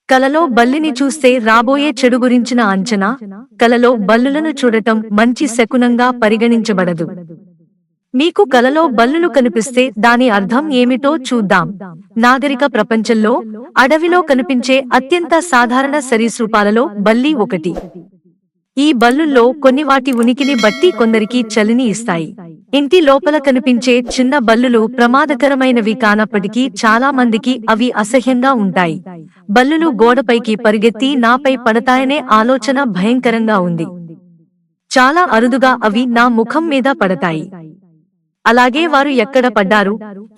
కలలో బల్లిని చూస్తే రాబోయే చెడు గురించిన అంచనా. కలలో బల్లులను చూడటం మంచి శకునంగా పరిగణించబడదు. మీకు కలలో బల్లులు కనిపిస్తే దాని అర్థం ఏమిటో చూద్దాం. నాగరిక ప్రపంచంలో అడవిలో కనిపించే అత్యంత సాధారణ సరీసృపాలలో బల్లి ఒకటి. ఈ బల్లుల్లో కొన్ని వాటి ఉనికిని బట్టి కొందరికి చలిని ఇస్తాయి. ఇంటి లోపల కనిపించే చిన్న బల్లులు ప్రమాదకరమైనవి కానప్పటికీ చాలా మందికి అవి అసహ్యంగా ఉంటాయి. బల్లులు గోడపైకి పరిగెత్తి నాపై పడతాయనే ఆలోచన భయంకరంగా ఉంది. చాలా అరుదుగా అవి నా ముఖం మీద పడతాయి. అలాగే వారు ఎక్కడ పడ్డారు,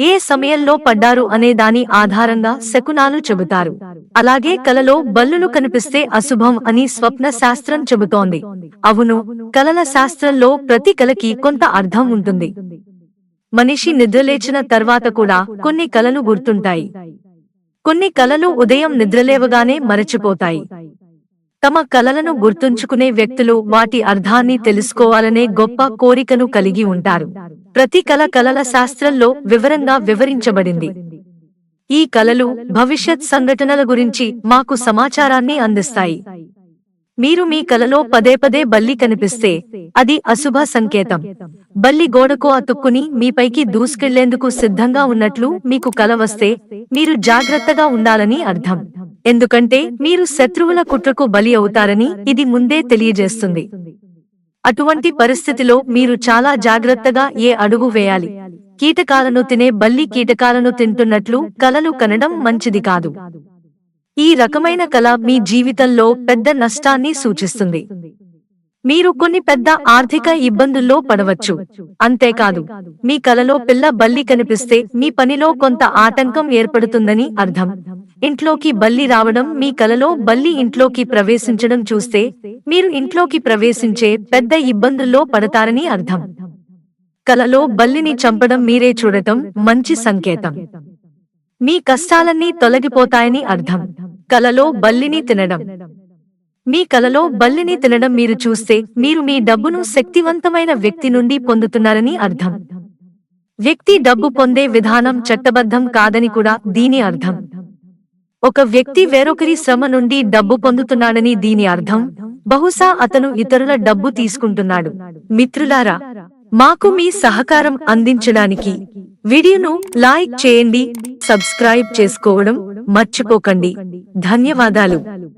ఏ సమయంలో పడ్డారు అనే దాని ఆధారంగా శకునాలు చెబుతారు. అలాగే కలలో బల్లులు కనిపిస్తే అశుభం అని స్వప్న శాస్త్రం చెబుతోంది. అవును, కలల శాస్త్రంలో ప్రతి కలకి కొంత అర్థం ఉంటుంది. మనిషి నిద్రలేచిన తర్వాత కూడా కొన్ని కలలు గుర్తుంటాయి. కొన్ని కలలు ఉదయం నిద్రలేవగానే మరచిపోతాయి. తమ కలలను గుర్తుంచుకునే వ్యక్తులు వాటి అర్థాన్ని తెలుసుకోవాలనే గొప్ప కోరికను కలిగి ఉంటారు. ప్రతి కల కలల శాస్త్రంలో వివరంగా వివరించబడింది. ఈ కలలు భవిష్యత్ సంఘటనల గురించి మాకు సమాచారాన్ని అందిస్తాయి. మీరు మీ కలలో పదే పదే బల్లి కనిపిస్తే అది అశుభ సంకేతం. బల్లి గోడకు అతుక్కుని మీపైకి దూసుకెళ్లేందుకు సిద్ధంగా ఉన్నట్లు మీకు కల వస్తే మీరు జాగ్రత్తగా ఉండాలని అర్థం. ఎందుకంటే మీరు శత్రువుల కుట్రకు బలి అవుతారని ఇది ముందే తెలియజేస్తుంది. అటువంటి పరిస్థితిలో మీరు చాలా జాగ్రత్తగా ఏ అడుగు వేయాలి. కీటకాలను తినే బల్లి కీటకాలను తింటున్నట్లు కలలు కనడం మంచిది కాదు. ఈ రకమైన కల మీ జీవితంలో పెద్ద నష్టాన్ని సూచిస్తుంది. మీరు కొన్ని పెద్ద ఆర్థిక ఇబ్బందుల్లో పడవచ్చు. అంతేకాదు, మీ కలలో పిల్ల బల్లి కనిపిస్తే మీ పనిలో కొంత ఆటంకం ఏర్పడుతుందని అర్థం. ఇంట్లోకి బల్లి రావడం, మీ కలలో బల్లి ఇంట్లోకి ప్రవేశించడం చూస్తే మీరు ఇంట్లోకి ప్రవేశించే పెద్ద ఇబ్బందుల్లో పడతారని అర్థం. కలలో బల్లిని చంపడం మీరే చూడటం మంచి సంకేతం. మీ కష్టాలన్నీ తొలగిపోతాయని అర్థం. కలలో బల్లిని తినడం. మీ కలలో బల్లిని తినడం మీరు చూస్తే మీరు మీ డబ్బును శక్తివంతమైన వ్యక్తి నుండి పొందుతున్నారని అర్థం. వ్యక్తి డబ్బు పొందే విధానం చట్టబద్ధం కాదని కూడా దీని అర్థం. ఒక వ్యక్తి వేరొకరి శ్రమ నుండి డబ్బు పొందుతున్నాడని దీని అర్థం. బహుశా అతను ఇతరుల డబ్బు తీసుకుంటున్నాడు. మిత్రులారా, మాకు మీ సహకారం అందించడానికి వీడియోను లైక్ చేయండి, సబ్స్క్రైబ్ చేసుకోవడం మర్చిపోకండి. ధన్యవాదాలు.